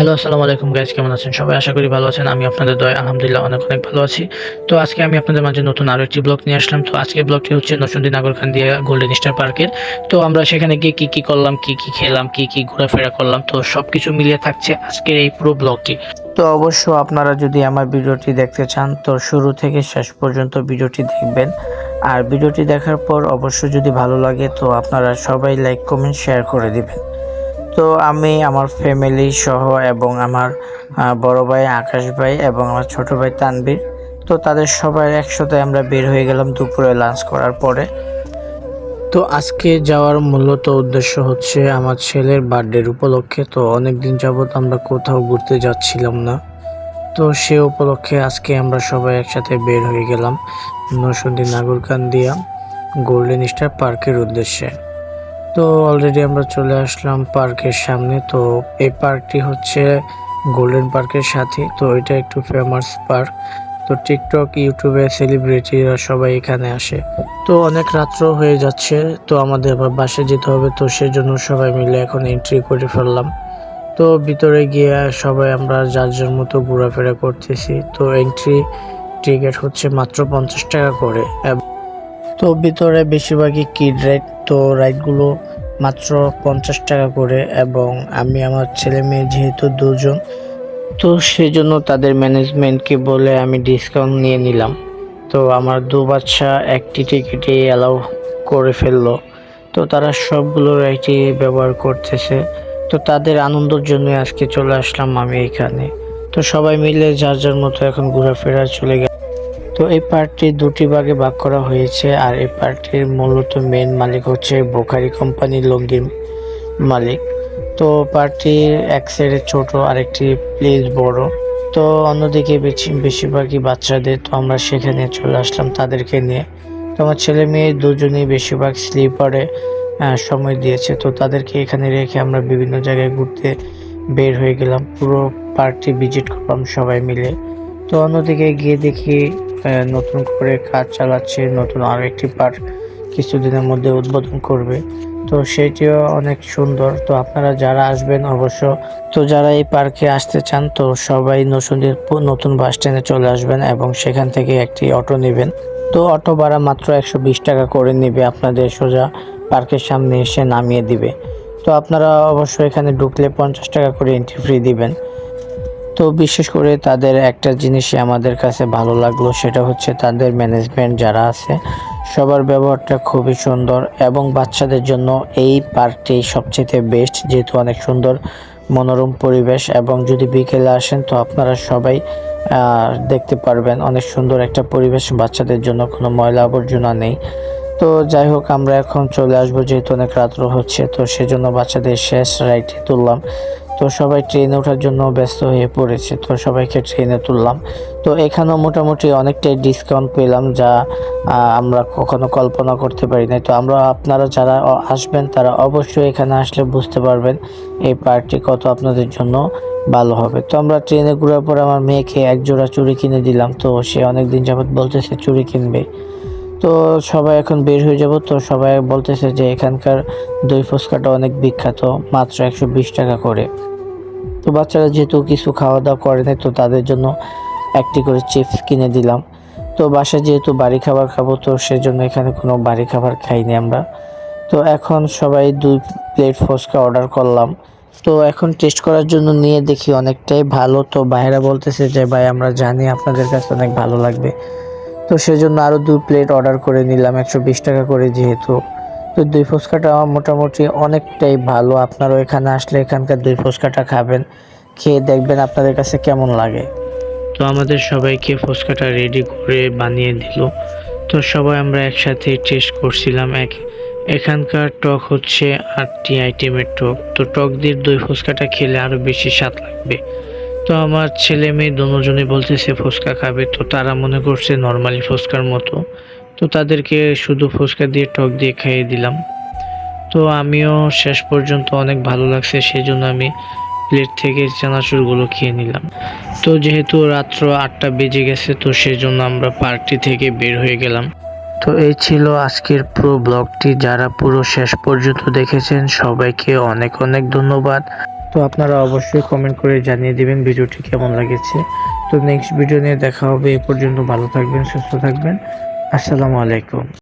Hello, আসসালামু আলাইকুম guys, কেমন আছেন সবাই? আশা করি ভালো আছেন। আমি আপনাদের দয়ায় আলহামদুলিল্লাহ অনেক ভালো আছি। তো আজকে আমি আপনাদের মাঝে নতুন আরো একটি ব্লগ নিয়ে আসলাম। তো আজকের ব্লগটি হচ্ছে নরসিংদী নাগরকান্দিয়া গোল্ডেন স্টার পার্কের। তো আমরা সেখানে গিয়ে কি করলাম, কি খেলাম, কি ঘোরাফেরা করলাম, তো সবকিছু মিলিয়ে থাকছে আজকের এই পুরো ব্লগটি। তো অবশ্য আপনারা যদি আমার ভিডিওটি দেখতে চান তো শুরু থেকে শেষ পর্যন্ত ভিডিওটি দেখবেন। আর ভিডিওটি দেখার পর অবশ্য যদি ভালো লাগে তো আপনারা সবাই লাইক, কমেন্ট, শেয়ার করে দিবেন। তো আমি আমার ফ্যামিলি সহ এবং আমার বড় ভাই আকাশ ভাই এবং আমার ছোট ভাই তানবীর, তো তাদের সবাই একসাথে আমরা বের হয়ে গেলাম দুপুরে লাঞ্চ করার পরে। তো আজকে যাওয়ার মূলত উদ্দেশ্য হচ্ছে আমার ছেলের বার্থডের উপলক্ষে। তো অনেকদিন যাবৎ আমরা কোথাও ঘুরতে যাচ্ছিলাম না, তো সে উপলক্ষে আজকে আমরা সবাই একসাথে বের হয়ে গেলাম নরসিংদী নাগরকান্দিয়া গোল্ডেন স্টার পার্কের উদ্দেশ্যে। তো অলরেডি আমরা চলে আসলাম পার্কের সামনে। তো এই পার্কটি হচ্ছে গোল্ডেন পার্কের সাথে, তো এটা একটু ফেমাস পার্ক। তো টিকটক, ইউটিউবে সেলিব্রিটিরা সবাই এখানে আসে। তো অনেক রাত্র হয়ে যাচ্ছে, তো আমাদের আবার বাসে যেতে হবে, তো সেজন্য সবাই মিলে এখন এন্ট্রি করে ফেললাম। তো ভিতরে গিয়ে সবাই আমরা যার যার মতো ঘোরাফেরা করতেছি। তো এন্ট্রি টিকিট হচ্ছে মাত্র 50 টাকা করে। তো ভিতরে বেশিরভাগই কিড রাইড, তো রাইডগুলো মাত্র 50 টাকা করে। এবং আমি আমার ছেলে মেয়ে যেহেতু দুজন, তো সেজন্য তাদের ম্যানেজমেন্টকে বলে আমি ডিসকাউন্ট নিয়ে নিলাম। তো আমার দু বাচ্চা একটি টিকিটে অ্যালাউ করে ফেললো, তো তারা সবগুলো রাইডই ব্যবহার করতেছে। তো তাদের আনন্দের জন্য আজকে চলে আসলাম আমি এখানে। তো সবাই মিলে যার যার মতো এখন ঘোরাফেরা চলে গেল। তো এই পার্কটি দুটি ভাগে ভাগ করা হয়েছে, আর এই পার্কটির মূলত মেন মালিক হচ্ছে বোখারি কোম্পানি, লুঙ্গির মালিক। তো পার্কটির এক সাইডে ছোট, আরেকটি প্লেস বড়। তো অন্যদিকে বেশিরভাগই বাচ্চাদের, তো আমরা সেখানে চলে আসলাম তাদেরকে নিয়ে। তো আমার ছেলে মেয়ে দুজনেই বেশিরভাগ স্লিপারে সময় দিয়েছে, তো তাদেরকে এখানে রেখে আমরা বিভিন্ন জায়গায় ঘুরতে বের হয়ে গেলাম। পুরো পার্কটি ভিজিট করলাম সবাই মিলে। তো অন্যদিকে গিয়ে দেখি নতুন করে কাজ চালাচ্ছে, নতুন আরো একটি পার্ক কিছুদিনের মধ্যে উদ্বোধন করবে। তো সেটিও অনেক সুন্দর। তো আপনারা যারা আসবেন অবশ্য, তো যারা এই পার্কে আসতে চান তো সবাই নরসিংদীর নতুন বাস স্ট্যান্ডে চলে আসবেন এবং সেখান থেকে একটি অটো নেবেন। তো অটো ভাড়া মাত্র 120 টাকা করে নেবে, আপনাদের সোজা পার্কের সামনে এসে নামিয়ে দিবে। তো আপনারা অবশ্য এখানে ঢুকলে 50 টাকা করে এন্ট্রি ফ্রি দিবেন। তো বিশেষ করে তাদের একটা জিনিসই আমাদের কাছে ভালো লাগলো, সেটা হচ্ছে তাদের ম্যানেজমেন্ট যারা আছে সবার ব্যবহারটা খুবই সুন্দর। এবং বাচ্চাদের জন্য এই পার্কটি সবচেয়ে বেস্ট, যেহেতু অনেক সুন্দর মনোরম পরিবেশ। এবং যদি বিকেলে আসেন তো আপনারা সবাই দেখতে পারবেন অনেক সুন্দর একটা পরিবেশ, বাচ্চাদের জন্য কোনো ময়লা আবর্জনা নেই। তো যাই হোক, আমরা এখন চলে আসবো যেহেতু অনেক রাত্র হচ্ছে, তো সেজন্য বাচ্চাদের শেষ রাইডে তুললাম। তো সবাই ট্রেনে ওঠার জন্য ব্যস্ত হয়ে পড়েছে, তো সবাইকে ট্রেনে তুললাম। তো এখানেও মোটামুটি অনেকটাই ডিসকাউন্ট পেলাম, যা আমরা কখনো কল্পনা করতে পারি না। তো আপনারা যারা আসবেন তারা অবশ্যই এখানে আসলে বুঝতে পারবেন এই পার্কটি কত আপনাদের জন্য ভালো হবে। তো আমরা ট্রেনে ঘোরার পর আমার মেয়েকে এক জোড়া চুড়ি কিনে দিলাম, তো সে অনেকদিন যাবত বলতেছে চুড়ি কিনবে। তো সবাই এখন বের হয়ে যাব। তো সবাই বলতেছে যে এখানকার দই ফুচকাটা অনেক বিখ্যাত, মাত্র 120 টাকা করে। তো বাচ্চারা যেহেতু কিছু খাওয়া দাওয়া করে নাই, তো তাদের জন্য একটি করে চিপস কিনে দিলাম। তো বাসায় যেহেতু বাড়ি খাবার খাবো, তো সেজন্য এখানে কোনো বাড়ি খাবার খাইনি আমরা। তো এখন সবাই 2 প্লেট ফুচকা অর্ডার করলাম। তো এখন টেস্ট করার জন্য নিয়ে দেখি অনেকটাই ভালো। তো ভাইরা বলতেছে যে ভাই আমরা জানি আপনাদের কাছে অনেক ভালো লাগবে, তো সেজন্য আরও 2 প্লেট অর্ডার করে নিলাম 120 টাকা করে যেহেতু। তো দই ফুচকাটা মোটামুটি অনেকটাই ভালো। আপনারাও এখানে আসলে এখানকার দই ফুচকাটা খাবেন, খেয়ে দেখবেন আপনাদের কাছে কেমন লাগে। তো আমাদের সবাইকে ফুচকাটা রেডি করে বানিয়ে দিল। তো সবাই আমরা একসাথে টেস্ট করছিলাম। এখানকার টক হচ্ছে 8টি আইটেমের টক। তো টক দিয়ে দই ফুচকাটা খেলে আরও বেশি স্বাদ লাগবে। তো আমার ছেলে মেয়ে দুজনেই বলতেছে ফুচকা খাবে, তো তারা মনে করছে নর্মালি ফুচকার মতো। তো তাদেরকে শুধু ফুচকা দিয়ে টক দিয়ে খাইয়ে দিলাম। তো আমিও শেষ পর্যন্ত অনেক ভালো লাগছে, সেজন্য আমি প্লেট থেকে চানাচুরগুলো খেয়ে নিলাম। তো যেহেতু রাত্র 8টা বেজে গেছে, তো সেজন্য আমরা পার্কটি থেকে বের হয়ে গেলাম। তো এই ছিল আজকের পুরো ব্লগটি। যারা পুরো শেষ পর্যন্ত দেখেছেন সবাইকে অনেক ধন্যবাদ। তো আপনারা অবশ্যই কমেন্ট করে জানিয়ে দিবেন ভিডিওটি কেমন লেগেছে। তো নেক্সট ভিডিও নিয়ে দেখা হবে। এ পর্যন্ত ভালো থাকবেন, সুস্থ থাকবেন। আসসালামু আলাইকুম।